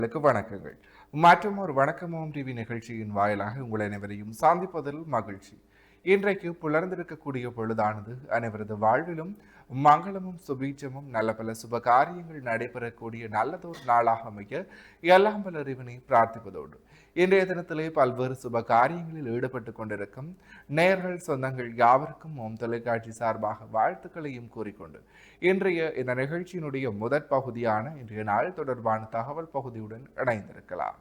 வணக்கங்கள். மற்றும் ஒரு வணக்கமும் டிவி நிகழ்ச்சியின் வாயிலாக உங்கள் அனைவரையும் சந்திப்பதில் மகிழ்ச்சி. இன்றைக்கு புலர்ந்திருக்கக்கூடிய பொழுதானது அனைவரது வாழ்விலும் மங்களமும் சுபீட்சமும் நல்ல பல சுப காரியங்கள் நடைபெறக்கூடிய நல்லதொரு நாளாக அமைய எல்லாம் வல்ல இறைவனை பிரார்த்திப்பதோடு இன்றைய தினத்திலே பல்வேறு சுப காரியங்களில் ஈடுபட்டு கொண்டிருக்கும் நேயர்கள் சொந்தங்கள் யாவருக்கும் தொலைக்காட்சி சார்பாக வாழ்த்துக்களையும் கூறிக்கொண்டு இன்றைய இந்த நிகழ்ச்சியினுடைய முதற் பகுதியான இன்றைய நாள் தொடர்பான தகவல் பகுதியுடன் இணைந்திருக்கலாம்.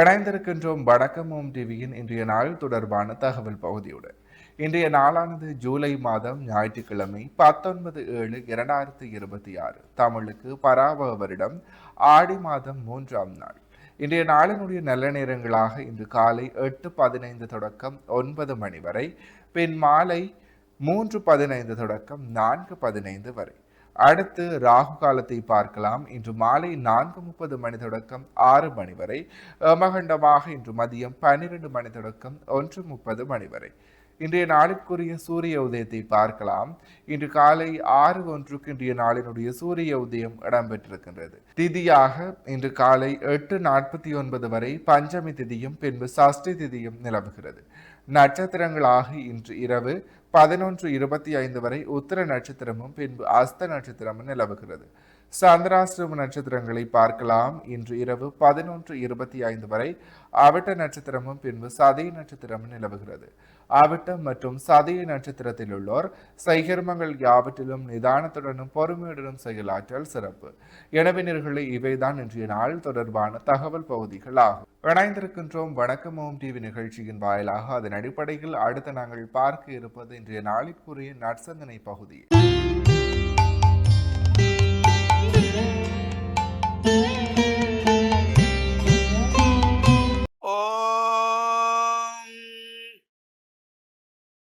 இணைந்திருக்கின்றோம் வணக்கம் டிவியின் இன்றைய நாள் தொடர்பான தகவல் பகுதியுடன். இன்றைய நாளானது ஜூலை மாதம் ஞாயிற்றுக்கிழமை 19/7/2026 தமிழுக்கு பராபவ வருடம் ஆடி மாதம் 3ஆம் நாள். இன்றைய நாளினுடைய நல்ல நேரங்களாக இன்று காலை 8:15 தொடக்கம் 9 மணி வரை, பின் மாலை 3:15 தொடக்கம் 4:15 வரை. அடுத்து ராகு காலத்தை பார்க்கலாம். இன்று மாலை 4:30 மணி தொடக்கம் 6 மணி வரை, மகண்டமாக இன்று மதியம் 12 மணி தொடக்கம் 1:30 மணி வரை. இன்றைய நாளிற்குரிய சூரிய உதயத்தை பார்க்கலாம். இன்று காலை 6:01 இன்றைய நாளினுடைய சூரிய உதயம் இடம்பெற்றிருக்கின்றது. திதியாக இன்று காலை 8:49 வரை பஞ்சமி திதியும் பின்பு சஷ்டி திதியும் நிலவுகிறது. நட்சத்திரங்களாக இன்று இரவு 11:25 வரை உத்திர நட்சத்திரமும் பின்பு அஸ்த நட்சத்திரமும் நிலவுகிறது. சந்திராஷ்டம நட்சத்திரங்களை பார்க்கலாம். இன்று இரவு 11:25 வரை அவிட்ட நட்சத்திரமும் பின்பு சதய நட்சத்திரமும் நிலவுகிறது. அவிட்டம் மற்றும் சதய நட்சத்திரத்தில் உள்ளோர் செய்கர்மங்கள் யாவற்றிலும் நிதானத்துடனும் பொறுமையுடனும் செயலாற்றல் சிறப்பு. எனவே நேயர்களே, இவைதான் இன்றைய நாள் தொடர்பான தகவல் பகுதிகள் ஆகும். இணைந்திருக்கின்றோம் வணக்கம் டிவி நிகழ்ச்சியின் வாயிலாக. அதன் அடிப்படையில் அடுத்து நாங்கள் பார்க்க இருப்பது இன்றைய நாளிற்குரிய நற்சந்தனை பகுதி.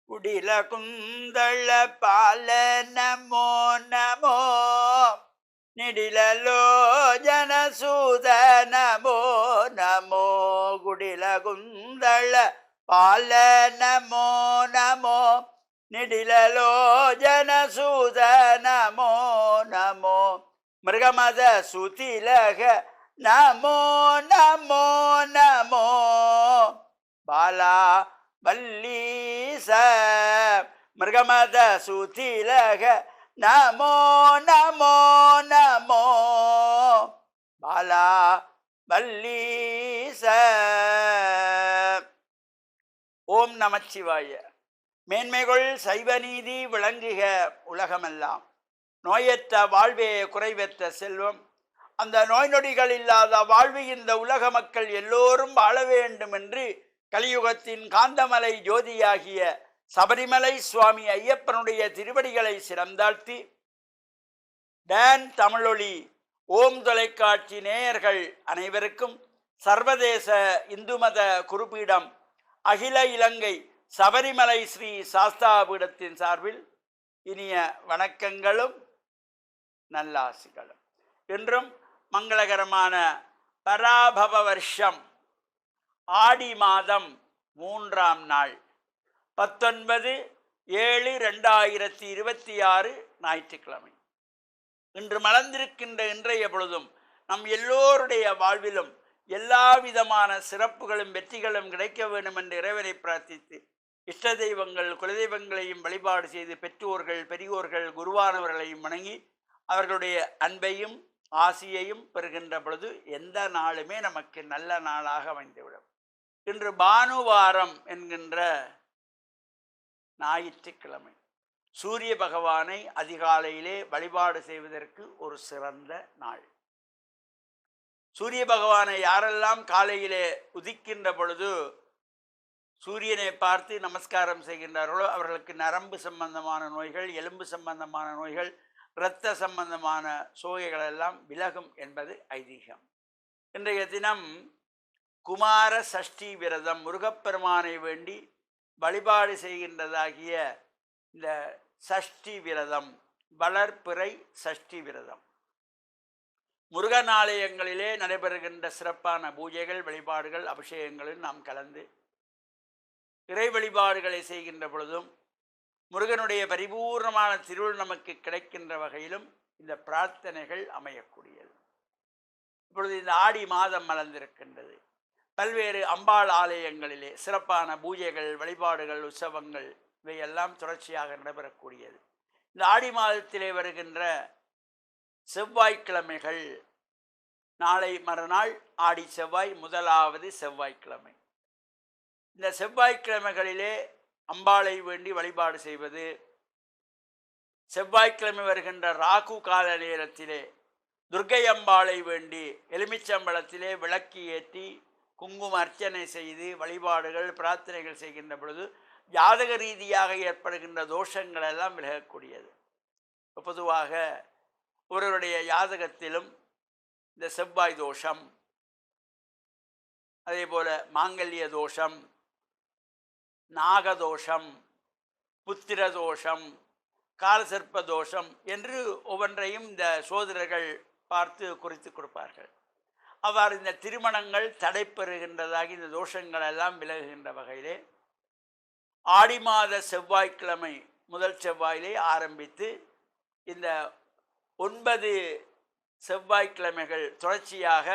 குடில குந்தள பால நமோ நமோ, நிடிலோ ஜனசூத நமோ நமோ. குடில குந்தள பால நமோ நமோ, நிடிலோ ஜனசூத நமோ நமோ. மிருகமத சுதிலக நமோ நமோ நமோ. பாலா வல்லீச மிருகமத சுதிலக நமோ நமோ நமோ. பாலா வல்லீச. ஓம் நமச்சிவாய. மேன்மைகள் சைவநீதி விளங்குக உலகமெல்லாம். நோயற்ற வாழ்வே குறைவற்ற செல்வம். அந்த நோய் நொடிகள் இல்லாத வாழ்வு இந்த உலக மக்கள் எல்லோரும் வாழ வேண்டும் என்று கலியுகத்தின் காந்தமலை ஜோதியாகிய சபரிமலை சுவாமி ஐயப்பனுடைய திருவடிகளை சிறந்தாழ்த்தி, டான் தமிழொலி ஓம் தொலைக்காட்சி நேயர்கள் அனைவருக்கும் சர்வதேச இந்து மத குருபீடம் அகில இலங்கை சபரிமலை ஸ்ரீ சாஸ்தா பீடத்தின் சார்பில் இனிய வணக்கங்களும் நல்லாசிகளும். என்றும் மங்களகரமான பராபவ வருஷம் ஆடி மாதம் 3ஆம் நாள் 19/7/2026 ஞாயிற்றுக்கிழமை. இன்று மலர்ந்திருக்கின்ற இன்றைய பொழுதும் நம் எல்லோருடைய வாழ்விலும் எல்லா விதமான சிறப்புகளும் வெற்றிகளும் கிடைக்க வேண்டும் என்று இறைவனை பிரார்த்தித்து, இஷ்ட தெய்வங்கள் குலதெய்வங்களையும் வழிபாடு செய்து, பெற்றோர்கள் பெரியோர்கள் குருவானவர்களையும் வணங்கி அவர்களுடைய அன்பையும் ஆசியையும் பெறுகின்ற பொழுது எந்த நாளுமே நமக்கு நல்ல நாளாக அமைந்துவிடும். இன்று பானுவாரம் என்கின்ற ஞாயிற்றுக்கிழமை. சூரிய பகவானை அதிகாலையிலே வழிபாடு செய்வதற்கு ஒரு சிறந்த நாள். சூரிய பகவானை யாரெல்லாம் காலையிலே உதிக்கின்ற பொழுது சூரியனை பார்த்து நமஸ்காரம் செய்கின்றார்களோ அவர்களுக்கு நரம்பு சம்பந்தமான நோய்கள், எலும்பு சம்பந்தமான நோய்கள், இரத்த சம்பந்தமான சோகைகள் எல்லாம் விலகும் என்பது ஐதீகம். இன்றைய தினம் குமார சஷ்டி விரதம், முருகப்பெருமானை வேண்டி வழிபாடு செய்கின்றதாகிய இந்த சஷ்டி விரதம், வளர்பிறை சஷ்டி விரதம். முருகனாலயங்களிலே நடைபெறுகின்ற சிறப்பான பூஜைகள், வழிபாடுகள், அபிஷேகங்களில் நாம் கலந்து இறை வழிபாடுகளை செய்கின்ற பொழுதும் முருகனுடைய பரிபூர்ணமான திருவுள் நமக்கு கிடைக்கின்ற வகையிலும் இந்த பிரார்த்தனைகள் அமையக்கூடியது. இப்பொழுது இந்த ஆடி மாதம் மலர்ந்திருக்கின்றது. பல்வேறு அம்பாள் ஆலயங்களிலே சிறப்பான பூஜைகள், வழிபாடுகள், உற்சவங்கள் இவையெல்லாம் தொடர்ச்சியாக நடைபெறக்கூடியது. இந்த ஆடி மாதத்திலே வருகின்ற செவ்வாய்க்கிழமைகள், நாளை மறுநாள் ஆடி செவ்வாய், முதலாவது செவ்வாய்க்கிழமை. இந்த செவ்வாய்க்கிழமைகளிலே அம்பாளை வேண்டி வழிபாடு செய்வது, செவ்வாய்க்கிழமை வருகின்ற ராகு கால நேரத்திலே துர்க்கை அம்பாளை வேண்டி எலுமிச்சம்பழத்திலே விளக்கு ஏற்றி குங்கும அர்ச்சனை செய்து வழிபாடுகள், பிரார்த்தனைகள் செய்கின்ற பொழுது ஜாதக ரீதியாக ஏற்படுகின்ற தோஷங்கள் எல்லாம் விலகக்கூடியது. பொதுவாக ஒருவருடைய ஜாதகத்திலும் இந்த செவ்வாய் தோஷம், அதே போல மாங்கல்ய தோஷம், நாகதோஷம், புத்திர தோஷம், காலசர்ப்ப தோஷம் என்று ஒவ்வொன்றையும் இந்த சோதரர்கள் பார்த்து குறித்து கொடுப்பார்கள். அவ்வாறு இந்த திருமணங்கள் தடைபெறுகின்றதாகி இந்த தோஷங்கள் எல்லாம் விலகுகின்ற வகையிலே ஆடி மாத செவ்வாய்க்கிழமை முதல் செவ்வாயிலே ஆரம்பித்து இந்த 9 செவ்வாய்க்கிழமைகள் தொடர்ச்சியாக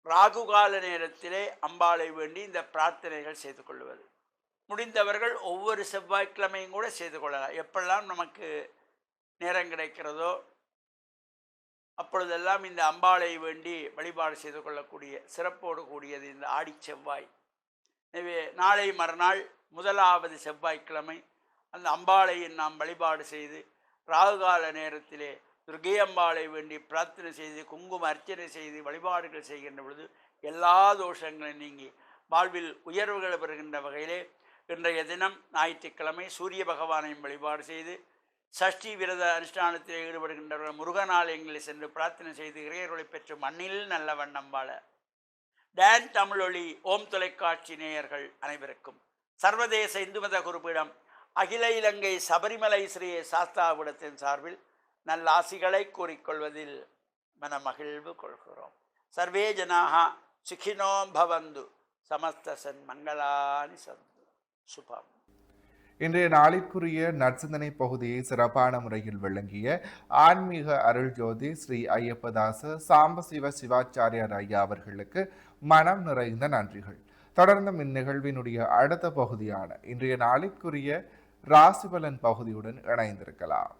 ராகுகால நேரத்திலே அம்பாளை வேண்டி இந்த பிரார்த்தனைகள் செய்து கொள்வது. முடிந்தவர்கள் ஒவ்வொரு செவ்வாய்க்கிழமையும் கூட செய்து கொள்ளலாம். எப்பெல்லாம் நமக்கு நேரம் கிடைக்கிறதோ அப்பொழுதெல்லாம் இந்த அம்பாளை வேண்டி வழிபாடு செய்து கொள்ளக்கூடிய சிறப்போடு கூடியது இந்த ஆடி செவ்வாய். எனவே நாளை மறுநாள் முதலாவது செவ்வாய்க்கிழமை அந்த அம்பாளையை நாம் வழிபாடு செய்து ராகுகால நேரத்திலே துர்க்கை அம்பாளை வேண்டி பிரார்த்தனை செய்து குங்கும அர்ச்சனை செய்து வழிபாடுகள் செய்கின்ற பொழுது எல்லா தோஷங்களும் நீங்கி வாழ்வில் உயர்வுகள் பெறுகின்ற வகையிலே இன்றைய தினம் ஞாயிற்றுக்கிழமை சூரிய பகவானையும் வழிபாடு செய்து சஷ்டி விரத அனுஷ்டானத்தில் ஈடுபடுகின்றவர்கள் முருகன் ஆலயங்களில் சென்று பிரார்த்தனை செய்து இறையருளை பெற்று மண்ணில் நல்ல வண்ணம் வாழ டான் தமிழொலி ஓம் தொலைக்காட்சி நேயர்கள் அனைவருக்கும் சர்வதேச இந்து மத குறிப்பிடம் அகில இலங்கை சபரிமலை ஸ்ரீ சாஸ்தாவிடத்தின் சார்பில் நல்ல ஆசிகளை கூறிக்கொள்வதில் மனமகிழ்வு கொள்கிறோம். சர்வே ஜனாக சுகினோ பவந்து சமஸ்த சன் மங்களானி சந்து சுபம். இன்றைய நாளிற்குரிய நற்சிந்தனை பகுதியை சிறப்பான முறையில் விளங்கிய ஆன்மீக அருள் ஜோதி ஸ்ரீ ஐயப்பதாச சாம்பசிவ சிவாச்சாரியார் ஐயா அவர்களுக்கு மனம் நிறைந்த நன்றிகள். தொடர்ந்தும் இந்நிகழ்வினுடைய அடுத்த பகுதியான இன்றைய நாளிற்குரிய ராசிபலன் பகுதியுடன் இணைந்திருக்கலாம்.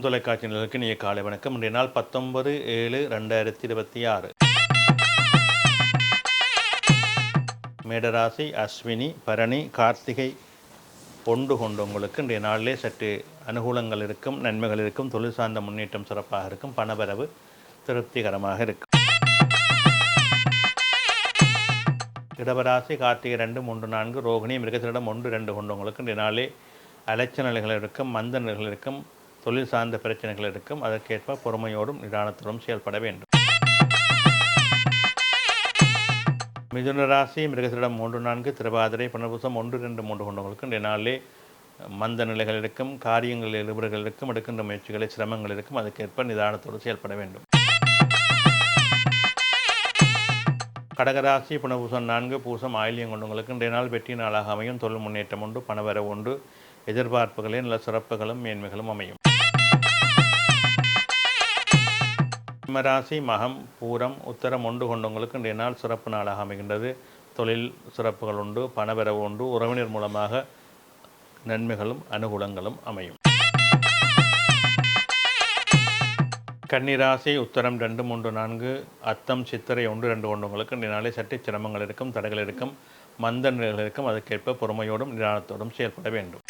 தொலைக்காட்சி நிலைக்கு நீ காலை வணக்கம். இன்றைய நாள் 19/7/2026. மேடராசி அஸ்வினி பரணி கார்த்திகை பொண்டு கொண்டவங்களுக்கு இன்றைய நாளிலே சற்று அனுகூலங்கள் இருக்கும், நன்மைகள் இருக்கும், தொழில் சார்ந்த முன்னேற்றம் சிறப்பாக இருக்கும், பணவரவு திருப்திகரமாக இருக்கும். இடவராசி கார்த்திகை 2, 3, 4 ரோகிணி மிருகத்திடம் 1, 2 கொண்டவங்களுக்கு இன்றைய நாளே அலைச்ச நிலைகள் இருக்கும், மந்த நிலைகள் இருக்கும், தொழில் சார்ந்த பிரச்சனைகள் இருக்கும். அதற்கேற்ப பொறுமையோடும் நிதானத்தோடும் செயல்பட வேண்டும். மிதுன ராசி மிருகத்திடம் 3, 4 திருவாதிரை புனர்பூசம் 1, 2, 3 கொண்டவங்களுக்கு இன்றைய நாளிலே மந்த நிலைகள் இருக்கும், காரியங்களில் இழுபறுகள் இருக்கும், எடுக்கின்ற முயற்சிகளில் சிரமங்கள் இருக்கும். அதற்கேற்ப நிதானத்தோடு செயல்பட வேண்டும். கடகராசி புனர்பூசம் 4 பூசம் ஆயில்யம் கொண்டவங்களுக்கு இன்றைய நாள் வெற்றி நாளாக அமையும். தொழில் முன்னேற்றம் உண்டு, பணவரவு உண்டு, எதிர்பார்ப்புகளில் நல்ல சிறப்புகளும் மேன்மைகளும் அமையும். சிம்மராசி மகம் பூரம் உத்தரம் 1 கொண்டவங்களுக்கு இன்றைய நாள் சிறப்பு நாளாக அமைகின்றது. தொழில் சிறப்புகள் உண்டு, பணவரவு உண்டு, உறவினர் மூலமாக நன்மைகளும் அனுகூலங்களும் அமையும். கன்னிராசி உத்தரம் 2, 3, 4 அத்தம் சித்திரை 1, 2 கொண்டவங்களுக்கு இன்றைய நாளே சற்று சிரமங்கள் இருக்கும், தடைகள் இருக்கும், மந்த நிலைகள் இருக்கும். அதற்கேற்ப பொறுமையோடும் நிதானத்தோடும் செயல்பட வேண்டும்.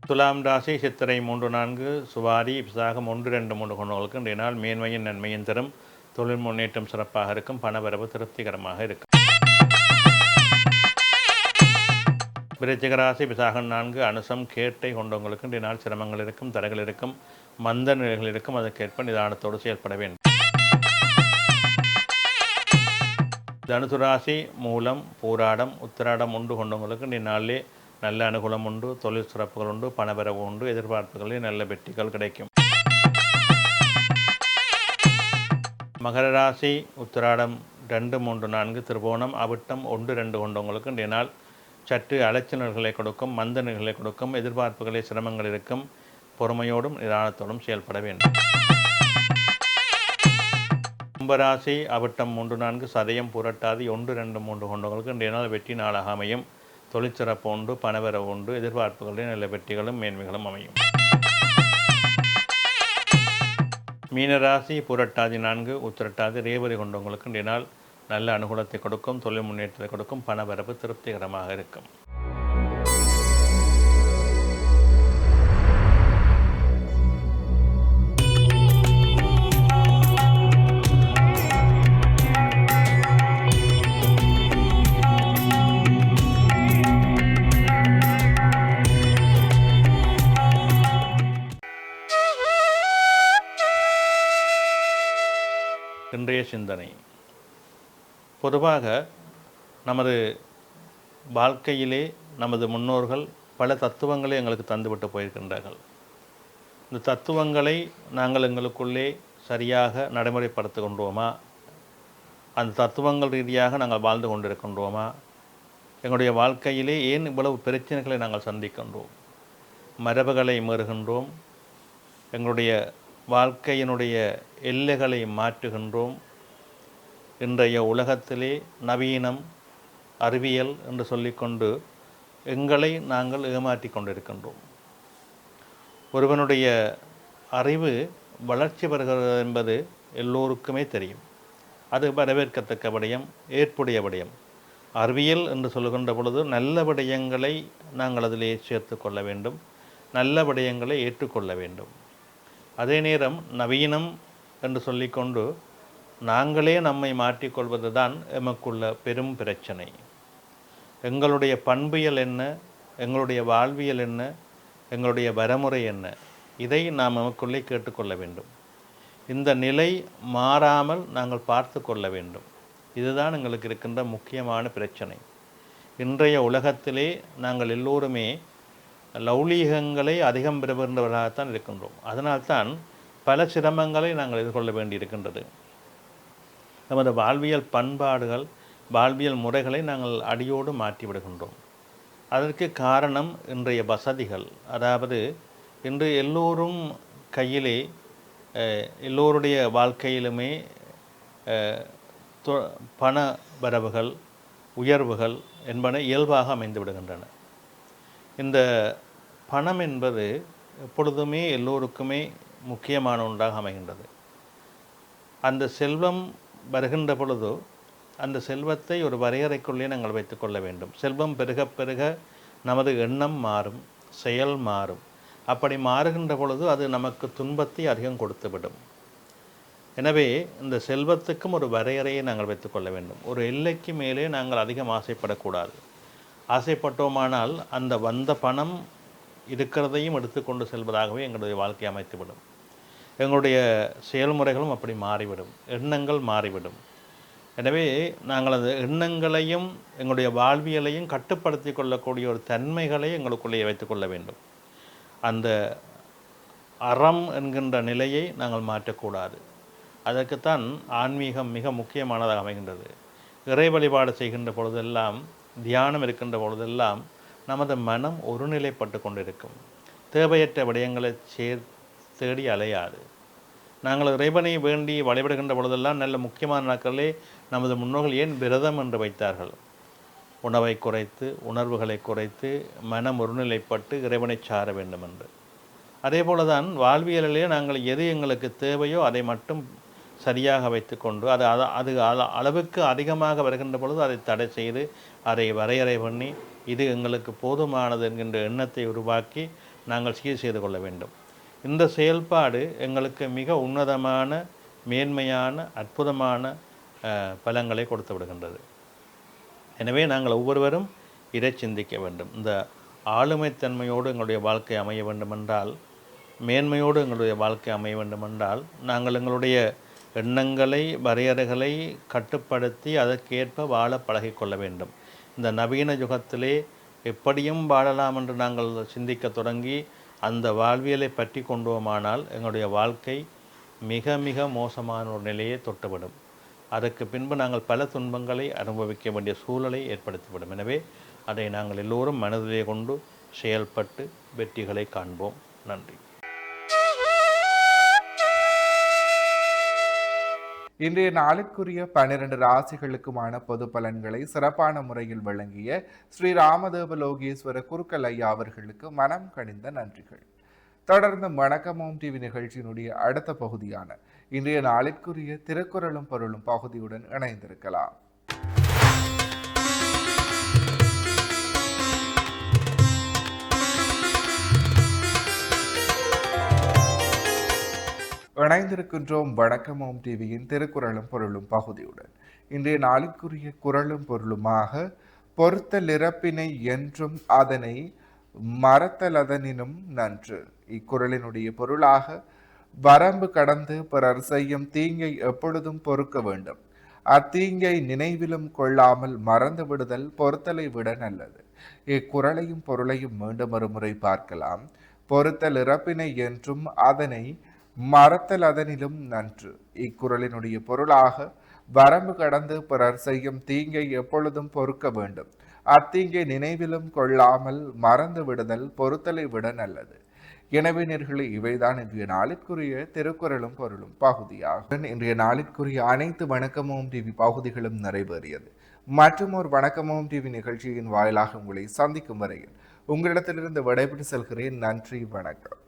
துலாம் ராசி சித்திரை 3, 4 சுவாரி விசாகம் 1, 2, 3 கொண்டவங்களுக்கு இன்றைய நாள் மேன்மையின் நன்மையின் தரும், தொழில் முன்னேற்றம் சிறப்பாக இருக்கும், பணவரவு திருப்திகரமாக இருக்கும். விருச்சிக ராசி விசாகம் 4 அனுசம் கேட்டை கொண்டவங்களுக்கு இன்றைய நாள் சிரமங்கள் இருக்கும், தடைகள் இருக்கும், மந்த நிலைகள் இருக்கும். அதற்கேற்ப நிதானத்தோடு செயல்பட வேண்டும். தனுசு ராசி மூலம் பூராடம் உத்திராடம் உண்டு கொண்டவங்களுக்கு இன்றைய நாளிலே நல்ல அனுகூலம் உண்டு, தொழில் சிறப்புகள் உண்டு, பணவரவு உண்டு, எதிர்பார்ப்புகளில் நல்ல வெற்றிகள் கிடைக்கும். மகர ராசி உத்திராடம் 2, 3, 4 திருவோணம் அவிட்டம் 1, 2 கொண்டவங்களுக்கு இன்றைய நாள் சற்று அலைச்சல்களை கொடுக்கும், மந்த நிலைகளை கொடுக்கும், எதிர்பார்ப்புகளை சிரமங்கள் இருக்கும், பொறுமையோடும் நிதானத்தோடும் செயல்பட வேண்டும். கும்பராசி அவிட்டம் 3, 4 சதயம் புரட்டாதி 1, 2, 3 கொண்டவங்களுக்கு இன்றைய நாள் வெற்றி நாளாக அமையும், தொழிற்சிறப்பு உண்டு, பணவரவு உண்டு, எதிர்பார்ப்புகளில் நல்ல வெற்றிகளும் மேன்மைகளும் அமையும். மீனராசி புரட்டாதி 4 உத்திரட்டாதி ரேவதி கொண்டவங்களுக்கு இன்றைய நாள் நல்ல அனுகூலத்தை கொடுக்கும், தொழில் முன்னேற்றத்தை கொடுக்கும், பணவரவு திருப்திகரமாக இருக்கும். இன்றைய சிந்தனை. பொதுவாக நமது வாழ்க்கையிலே நமது முன்னோர்கள் பல தத்துவங்களை எங்களுக்கு தந்துவிட்டு போயிருக்கின்றார்கள். இந்த தத்துவங்களை நாங்கள் எங்களுக்குள்ளே சரியாக நடைமுறைப்படுத்துகின்றோமா? அந்த தத்துவங்கள் ரீதியாக நாங்கள் வாழ்ந்து கொண்டிருக்கின்றோமா? எங்களுடைய வாழ்க்கையிலே ஏன் இவ்வளவு பிரச்சனைகளை நாங்கள் சந்திக்கின்றோம்? மரபுகளை மீறுகின்றோம், எங்களுடைய வாழ்க்கையினுடைய எல்லைகளை மாற்றுகின்றோம். இன்றைய உலகத்திலே நவீனம், அறிவியல் என்று சொல்லிக்கொண்டு எங்களை நாங்கள் ஏமாற்றி கொண்டிருக்கின்றோம். ஒருவனுடைய அறிவு வளர்ச்சி பெறுகிறது என்பது எல்லோருக்குமே தெரியும். அது வரவேற்கத்தக்க விடயம், ஏற்புடைய விடயம். அறிவியல் என்று சொல்லுகின்ற பொழுது நல்ல விடயங்களை நாங்கள் அதிலே சேர்த்து கொள்ள வேண்டும், நல்ல விடயங்களை ஏற்றுக்கொள்ள வேண்டும். அதே நேரம் நவீனம் என்று சொல்லிக்கொண்டு நாங்களே நம்மை மாற்றிக்கொள்வது தான் எமக்குள்ள பெரும் பிரச்சனை. எங்களுடைய பண்பியல் என்ன, எங்களுடைய வாழ்வியல் என்ன, எங்களுடைய வரமுறை என்ன, இதை நாம் நமக்குள்ளே கேட்டுக்கொள்ள வேண்டும். இந்த நிலை மாறாமல் நாங்கள் பார்த்து கொள்ள வேண்டும். இதுதான் எங்களுக்கு இருக்கின்ற முக்கியமான பிரச்சனை. இன்றைய உலகத்திலே நாங்கள் எல்லோருமே லௌலீகங்களை அதிகம் பெறுகின்றவர்களாகத்தான் இருக்கின்றோம். அதனால்தான் பல சிரமங்களை நாங்கள் எதிர்கொள்ள வேண்டியிருக்கின்றது. நமது வாழ்வியல் பண்பாடுகள், வாழ்வியல் முறைகளை நாங்கள் அடியோடு மாற்றிவிடுகின்றோம். அதற்கு காரணம் இன்றைய வசதிகள். அதாவது இன்று எல்லோரும் கையிலே எல்லோருடைய வாழ்க்கையிலுமே பண வரவுகள், உயர்வுகள் என்பன இயல்பாக அமைந்து விடுகின்றன. இந்த பணம் என்பது எப்பொழுதுமே எல்லோருக்குமே முக்கியமான ஒன்றாக அமைகின்றது. அந்த செல்வம் வருகின்ற பொழுது அந்த செல்வத்தை ஒரு வரையறைக்குள்ளே நாங்கள் வைத்துக்கொள்ள வேண்டும். செல்வம் பெருக பெருக நமது எண்ணம் மாறும், செயல் மாறும். அப்படி மாறுகின்ற பொழுது அது நமக்கு துன்பத்தை அதிகம் கொடுத்துவிடும். எனவே இந்த செல்வத்துக்கும் ஒரு வரையறையை நாங்கள் வைத்துக்கொள்ள வேண்டும். ஒரு எல்லைக்கு மேலே நாங்கள் அதிகம் ஆசைப்படக்கூடாது. ஆசைப்பட்டோமானால் அந்த வந்த பணம் இருக்கிறதையும் எடுத்துக்கொண்டு செல்வதாகவே எங்களுடைய வாழ்க்கை அமைத்துவிடும். எங்களுடைய செயல்முறைகளும் அப்படி மாறிவிடும், எண்ணங்கள் மாறிவிடும். எனவே நாங்கள் அந்த எண்ணங்களையும் எங்களுடைய வாழ்வியலையும் கட்டுப்படுத்தி கொள்ளக்கூடிய ஒரு தன்மைகளை எங்களுக்குள்ளே வைத்துக்கொள்ள வேண்டும். அந்த அறம் என்கின்ற நிலையை நாங்கள் மாற்றக்கூடாது. அதற்குத்தான் ஆன்மீகம் மிக முக்கியமானதாக அமைகின்றது. இறை வழிபாடு செய்கின்ற பொழுதெல்லாம், தியானம் இருக்கின்ற பொழுதெல்லாம் நமது மனம் ஒருநிலைப்பட்டு கொண்டிருக்கும். தேவையற்ற விடயங்களை தேடி அலையாது. நாங்கள் இறைவனை வேண்டி வழிபடுகின்ற பொழுதெல்லாம் நல்ல முக்கியமான நாட்களிலே நமது முன்னோர்கள் ஏன் விரதம் என்று வைத்தார்கள்? உணவை குறைத்து, உணர்வுகளை குறைத்து, மனம் ஒருநிலைப்பட்டு இறைவனை சார வேண்டும் என்று. அதே போல தான் வாழ்வியலிலே நாங்கள் எது எங்களுக்கு தேவையோ அதை மட்டும் சரியாக வைத்துக்கொண்டு அது அளவுக்கு அதிகமாக வருகின்ற பொழுது அதை தடை செய்து அதை வரையறை பண்ணி இது எங்களுக்கு போதுமானது என்கின்ற எண்ணத்தை உருவாக்கி நாங்கள் சீர் செய்து கொள்ள வேண்டும். இந்த செயல்பாடு எங்களுக்கு மிக உன்னதமான மேன்மையான அற்புதமான பலங்களை கொடுத்து விடுகின்றது. எனவே நாங்கள் ஒவ்வொருவரும் இதை சிந்திக்க வேண்டும். இந்த ஆளுமைத்தன்மையோடு எங்களுடைய வாழ்க்கை அமைய வேண்டுமென்றால், மேன்மையோடு எங்களுடைய வாழ்க்கை அமைய வேண்டுமென்றால், நாங்கள் எங்களுடைய எண்ணங்களை வரையறைகளை கட்டுப்படுத்தி அதற்கேற்ப வாழ பழகிக்கொள்ள வேண்டும். இந்த நவீன யுகத்திலே எப்படியும் வாழலாம் என்று நாங்கள் சிந்திக்க தொடங்கி அந்த வாழ்வியலை பற்றி கொண்டோமானால் எங்களுடைய வாழ்க்கை மிக மிக மோசமான ஒரு நிலையை தொட்டுவிடும். அதற்கு பின்பு நாங்கள் பல துன்பங்களை அனுபவிக்க வேண்டிய சூழலை ஏற்படுத்திவிடும். எனவே அதை நாங்கள் எல்லோரும் மனதிலே கொண்டு செயல்பட்டு வெற்றிகளை காண்போம். நன்றி. இன்றைய நாளுக்குரிய 12 ராசிகளுக்குமான பொது பலன்களை சிறப்பான முறையில் வழங்கிய ஸ்ரீ ராமதேவ லோகேஸ்வர குருக்கள் ஐயா அவர்களுக்கு மனம் கனிந்த நன்றிகள். தொடர்ந்து வணக்கம் ஓம் டிவி நிகழ்ச்சியினுடைய அடுத்த பகுதியான இன்றைய நாளிற்குரிய திருக்குறளும் பொருளும் பகுதியுடன் இணைந்திருக்கலாம். இணைந்திருக்கின்றோம் வணக்கம் ஓம் டிவியின் திருக்குறளும் பொருளும் பகுதியுடன். இன்றைய நாளுக்குரிய குறளும் பொருளுமாக பொறுத்தலிறப்பினை என்றும் அதனை மறத்தலதனினும் நன்று. இக்குறளினுடைய பொருளாக வரம்பு கடந்து பிறர் செய்யும் தீங்கை எப்பொழுதும் பொறுக்க வேண்டும், அத்தீங்கை நினைவிலும் கொள்ளாமல் மறந்து விடுதல் பொறுத்தலை விட நல்லது. இக்குறளையும் பொருளையும் மீண்டும் ஒருமுறை பார்க்கலாம். பொறுத்தல் இறப்பினை என்றும் அதனை மறத்தல் அதனிலும் நன்று. இக்குறளினுடைய பொருளாக வரம்பு கடந்து பிறர் செய்யும் தீங்கை எப்பொழுதும் பொறுக்க வேண்டும், அத்தீங்கை நினைவிலும் கொள்ளாமல் மறந்து விடுதல் பொறுத்தலை விட நல்லது. எனவே நேர்களே, இவைதான் இன்றைய நாளிற்குரிய திருக்குறளும் பொருளும் பகுதியாகும். இன்றைய நாளிற்குரிய அனைத்து வணக்கமோம் டிவி பகுதிகளும் நிறைவேறியது. மற்றும் ஒரு வணக்கமோம் டிவி நிகழ்ச்சியின் வாயிலாக உங்களை சந்திக்கும் வரையில் உங்களிடத்திலிருந்து விடைபெற்று செல்கிறேன். நன்றி, வணக்கம்.